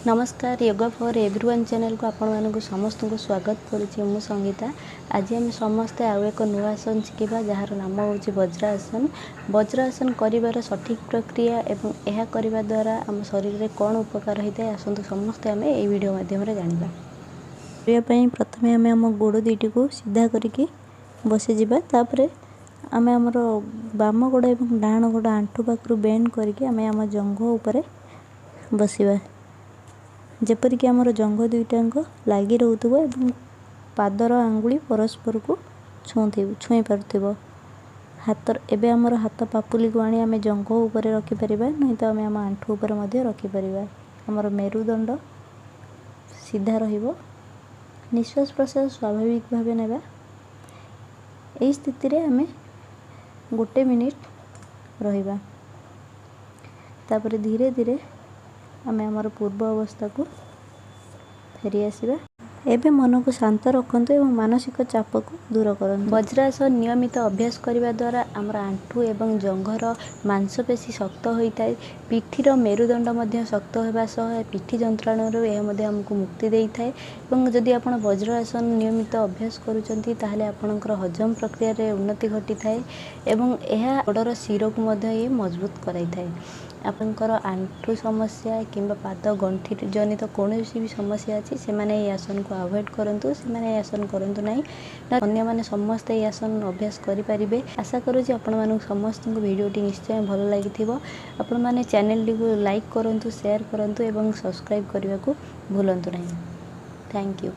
नमस्कार yoga for everyone channel को आपण मानक समस्त को स्वागत करुच्ची मु संगीता। आज आम समस्ते आउ एक नुआ आसन शिखा जार नाम हूँ वज्रासन। वज्रासन कर सठिक प्रक्रिया एवं यह करने द्वारा आम शरीर में कौन उपकार होता है आसतु समस्ते आम ये वीडियो माध्यम जाना। प्रथम आम आम गोड़ दुईटी को सीधा करके बसी जापर आम आमर बाम गोड़ और डाण गोड़ आंठू पाखु बेंड करके आम आम जंघ उपर बसवा जेपरिक आमर जंघ दुईटाक लगी रोथुव एवं पादर आंगुली परस्पर को छुई पार हाथ एवं आमर हाथ पापुली को आनी आम जंघ उपर रखिपर नहीं तो आम आम आंठू उपर रखिपर। आमर मेरुदंड सीधा रहिबो। निश्वास प्रश्वास स्वाभाविक भाव नेबा। यही स्थिति रे आम गोटे मिनिट रहिबा। तापर धीरे धीरे आम आमर पूर्व अवस्था को फेरी आसिबा। एबे मन को शांत रखंतु एवं मानसिक चाप को दूर करंतु। वज्रासन नियमित अभ्यास करने द्वारा आमर आंठू एवं जंघर मांसपेशी शक्त होता है। पिठीर मेरुदंड मध्य शक्त होगा सह पिठी जंत्राणु यह आमको मुक्ति देता है। एवं जदि आप वज्रासन नियमित अभ्यास करुँच ताहले आपणकर हजम प्रक्रिया रे उन्नति घटी थाए एवं यह गोड़र शिर को ये मजबूत कराई थाए। आपंकर आंठू समस्या किंबा पाद गंठी जनित कौन भी समस्या अच्छी से माने आसन को अवॉइड करंतु से आसन करंतु नहीं अन्य माने समस्त ये आसन अभ्यास करें। आशा करूँ आपण मानक समस्त भिडियोटी निश्चय भल लगी आपण माने चैनल को लाइक करंतु शेयर करंतु एवं सब्सक्राइब करने को भूलंतु नहीं। Thank you.